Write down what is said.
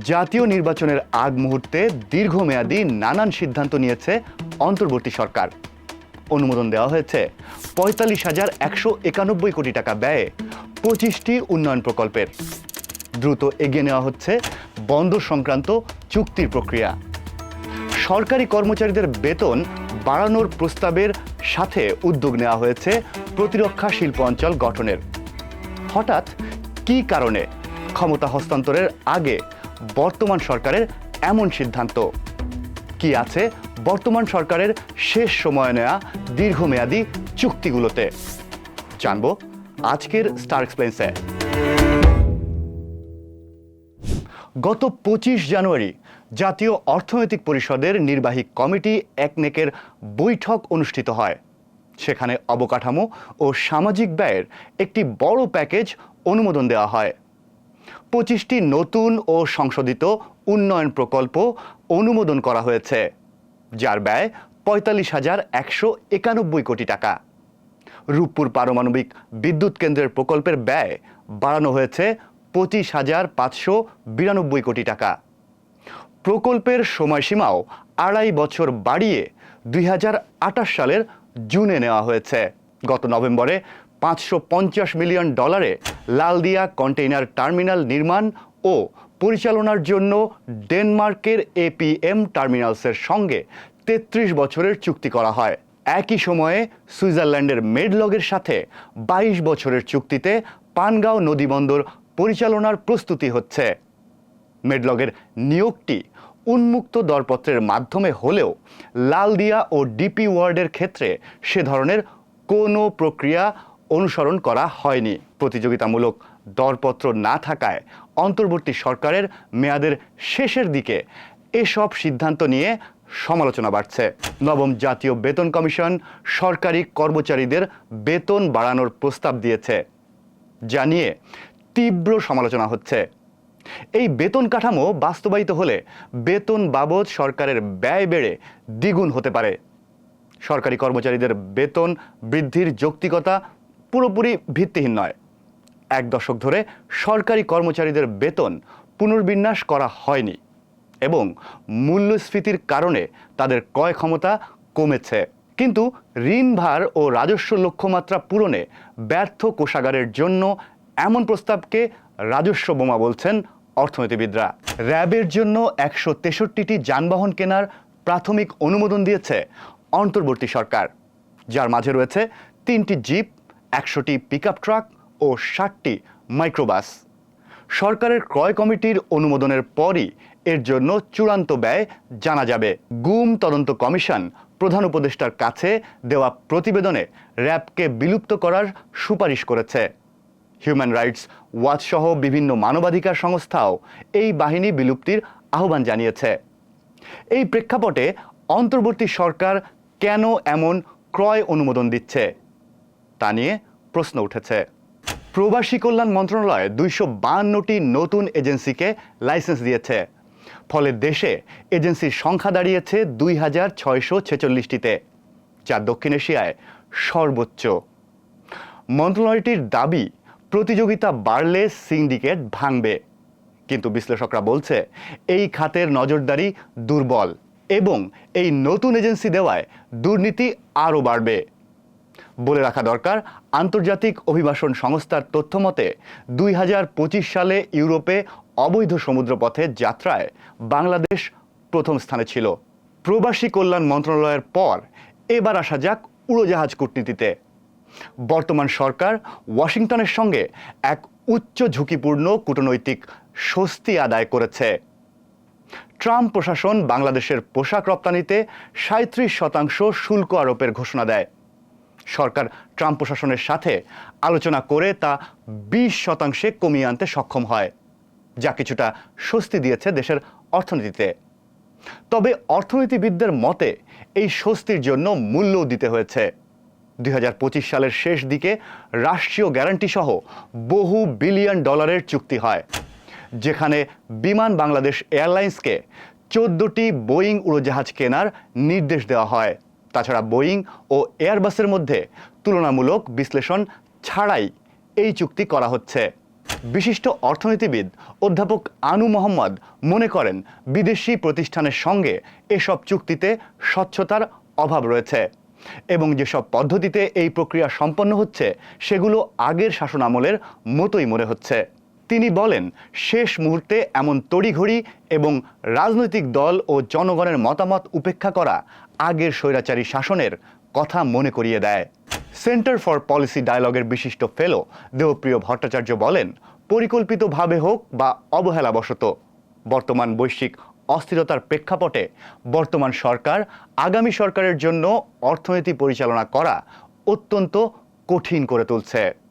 জাতীয় নির্বাচনের আগ মুহূর্তে দীর্ঘমেয়াদী নানান সিদ্ধান্ত নিয়েছে অন্তর্বর্তী সরকার। অনুমোদন দেওয়া হয়েছে ৪৫,১৯১ কোটি টাকা ব্যয়ে ২৫টি উন্নয়ন প্রকল্পের। দ্রুত এগিয়ে নেওয়া হচ্ছে বন্দর সংক্রান্ত চুক্তির প্রক্রিয়া। সরকারি কর্মচারীদের বেতন বাড়ানোর প্রস্তাবের সাথে উদ্যোগ নেওয়া হয়েছে প্রতিরক্ষা শিল্প অঞ্চল গঠনের। হঠাৎ কী কারণে ক্ষমতা হস্তান্তরের আগে বর্তমান সরকারের এমন সিদ্ধান্ত? কি আছে বর্তমান সরকারের শেষ সময়ে নেওয়া দীর্ঘমেয়াদী চুক্তিগুলোতে? জানব আজকের স্টার এক্সপ্লেইনসে। গত ২৫ জানুয়ারি জাতীয় অর্থনৈতিক পরিষদের নির্বাহী কমিটি একনেকের বৈঠক অনুষ্ঠিত হয়। সেখানে অবকাঠামো ও সামাজিক ব্যয়ের একটি বড় প্যাকেজ অনুমোদন দেওয়া হয়। ২৫টি নতুন ও সংশোধিত উন্নয়ন প্রকল্প অনুমোদন করা হয়েছে, যার ব্যয় ৪৫,১৯১ কোটি টাকা। রূপপুর পারমাণবিক বিদ্যুৎ কেন্দ্রের প্রকল্পের ব্যয় বাড়ানো হয়েছে ২৫,৫৯২ কোটি টাকা। প্রকল্পের সময়সীমাও ২.৫ বছর বাড়িয়ে ২০২৮ সালের জুনে নেওয়া হয়েছে। গত নভেম্বরে $৫৫০ মিলিয়ন লালদিয়া কন্টেইনার টার্মিনাল নির্মাণ ও পরিচালনার জন্য ডেনমার্কের এপিএম টার্মিনালসের সঙ্গে ৩৩ বছরের চুক্তি করা হয়। একই সময়ে সুইজারল্যান্ডের মেডলগের সাথে ২২ বছরের চুক্তিতে পানগাঁও নদীবন্দর পরিচালনার প্রস্তুতি হচ্ছে। মেডলগের নিয়োগটি উন্মুক্ত দরপত্রের মাধ্যমে হলেও লালদিয়া ও ডিপি ওয়ার্ল্ডের ক্ষেত্রে সে ধরনের কোনো প্রক্রিয়া অনুসরণ করা হয়নি। প্রতিযোগিতামূলক দরপত্র না থাকায় অন্তর্বর্তী সরকারের মেয়াদের শেষের দিকে এসব সিদ্ধান্ত নিয়ে সমালোচনা বাড়ছে। নবম জাতীয় বেতন কমিশন সরকারি কর্মচারীদের বেতন বাড়ানোর প্রস্তাব দিয়েছে, যা নিয়ে তীব্র সমালোচনা হচ্ছে। এই বেতন কাঠামো বাস্তবায়িত হলে বেতন বাবদ সরকারের ব্যয় বেড়ে দ্বিগুণ হতে পারে। সরকারি কর্মচারীদের বেতন বৃদ্ধির যৌক্তিকতা পুরোপুরি ভিত্তিহীন নয়। ১ দশক ধরে সরকারি কর্মচারীদের বেতন পুনর্বিন্যাস করা হয়নি এবং মূল্যস্ফীতির কারণে তাদের ক্রয় ক্ষমতা কমেছে। কিন্তু ঋণভার ও রাজস্ব লক্ষ্যমাত্রা পূরণে ব্যর্থ কোষাগারের জন্য এমন প্রস্তাবকে রাজস্ব বোমা বলছেন অর্থনীতিবিদরা। র্যাবের জন্য ১৬৩টি যানবাহন কেনার প্রাথমিক অনুমোদন দিয়েছে অন্তর্বর্তী সরকার, যার মাঝে রয়েছে ৩টি জিপ, ১০০টি পিকআপ ট্রাক ও ৬০টি মাইক্রোবাস। সরকারের ক্রয় কমিটির অনুমোদনের পরই এর জন্য চূড়ান্ত ব্যয় জানা যাবে। গুম তদন্ত কমিশন প্রধান উপদেষ্টার কাছে দেওয়া প্রতিবেদনে র্যাবকে বিলুপ্ত করার সুপারিশ করেছে। হিউম্যান রাইটস ওয়াচ সহ বিভিন্ন মানবাধিকার সংস্থাও এই বাহিনী বিলুপ্তির আহ্বান জানিয়েছে। এই প্রেক্ষাপটে অন্তর্বর্তী সরকার কেন এমন ক্রয় অনুমোদন দিচ্ছে তা নিয়ে প্রশ্ন উঠেছে। প্রবাসী কল্যাণ মন্ত্রণালয় ২৫২টি নতুন এজেন্সিকে লাইসেন্স দিয়েছে। ফলে দেশে এজেন্সির সংখ্যা দাঁড়িয়েছে ২,৬৪৬টিতে, যা দক্ষিণ এশিয়ায় সর্বোচ্চ। মন্ত্রণালয়টির দাবি, প্রতিযোগিতা বাড়লে সিন্ডিকেট ভাঙবে। কিন্তু বিশ্লেষকরা বলছে এই খাতের নজরদারি দুর্বল এবং এই নতুন এজেন্সি দেওয়ায় দুর্নীতি আরও বাড়বে। বলে রাখা দরকার, আন্তর্জাতিক অভিবাসন সংস্থার তথ্যমতে ২০২৫ সালে ইউরোপে অবৈধ সমুদ্রপথে যাত্রায় বাংলাদেশ প্রথম স্থানে ছিল। প্রবাসী কল্যাণ মন্ত্রণালয়ের পর এবার আসা যাক উড়োজাহাজ কূটনীতিতে। বর্তমান সরকার ওয়াশিংটনের সঙ্গে এক উচ্চ ঝুঁকিপূর্ণ কূটনৈতিক স্বস্তি আদায় করেছে। ট্রাম্প প্রশাসন বাংলাদেশের পোশাক রপ্তানিতে ৩৭% শুল্ক আরোপের ঘোষণা দেয়। সরকার ট্রাম্প প্রশাসনের সাথে আলোচনা করে তা ২০% কমিয়ে আনতে সক্ষম হয়, যা কিছুটা স্বস্তি দিয়েছে দেশের অর্থনীতিতে। তবে অর্থনীতিবিদদের মতে এই স্বস্তির জন্য মূল্যও দিতে হয়েছে। ২০২৫ সালের শেষ দিকে রাষ্ট্রীয় গ্যারান্টি সহ বহু বিলিয়ন ডলারের চুক্তি হয়, যেখানে বিমান বাংলাদেশ এয়ারলাইন্সকে ১৪টি বোয়িং উড়োজাহাজ কেনার নির্দেশ দেওয়া হয়। তাছাড়া বোয়িং ও এয়ারবাসের মধ্যে তুলনামূলক বিশ্লেষণ ছাড়াই এই চুক্তি করা হচ্ছে। বিশিষ্ট অর্থনীতিবিদ অধ্যাপক আনু মোহাম্মদ মনে করেন বিদেশি প্রতিষ্ঠানের সঙ্গে এসব চুক্তিতে স্বচ্ছতার অভাব রয়েছে এবং যেসব পদ্ধতিতে এই প্রক্রিয়া সম্পন্ন হচ্ছে সেগুলো আগের শাসনামলের মতোই মনে হচ্ছে। তিনি বলেন, শেষ মুহূর্তে এমন তড়িঘড়ি এবং রাজনৈতিক দল ও জনগণের মতামত উপেক্ষা করা আগের স্বৈরাচারী শাসনের কথা মনে করিয়ে দেয়। সেন্টার ফর পলিসি ডায়ালগের বিশিষ্ট ফেলো দেবপ্রিয় ভট্টাচার্য বলেন, পরিকল্পিতভাবে হোক বা অবহেলাবশত বর্তমান বৈশ্বিক অস্থিরতার প্রেক্ষাপটে বর্তমান সরকার আগামী সরকারের জন্য অর্থনীতি পরিচালনা করা অত্যন্ত কঠিন করে তুলছে।